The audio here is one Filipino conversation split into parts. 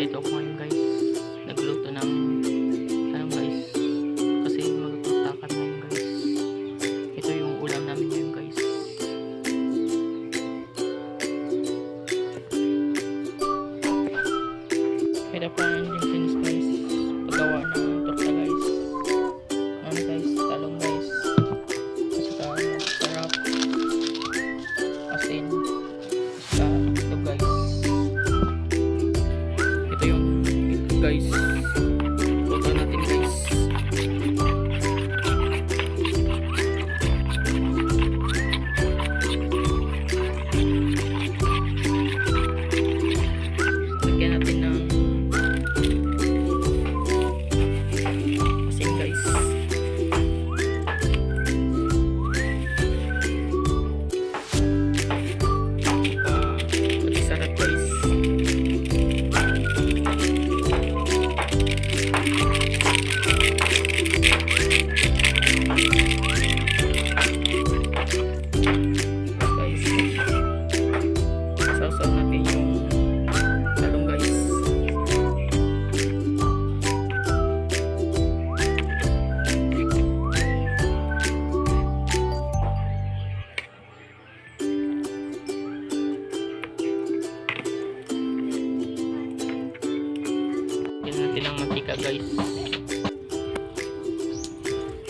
Ito ako ngayon guys, nagluto ng guys, kasi magtutakan ngayon guys. Ito yung ulam namin ngayon guys. Kaya pa yung finish guys, paggawa ng torta guys. Ano guys, talong guys, saka sarap, asin, saka ito guys. Ito yung ito guys, luto natin guys. Lagyan natin ng asin guys. Pati sarap guys. Sausaw natin yung talong guys. Lagyan natin ng mantika guys.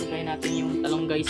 Lagyan natin yung talong guys.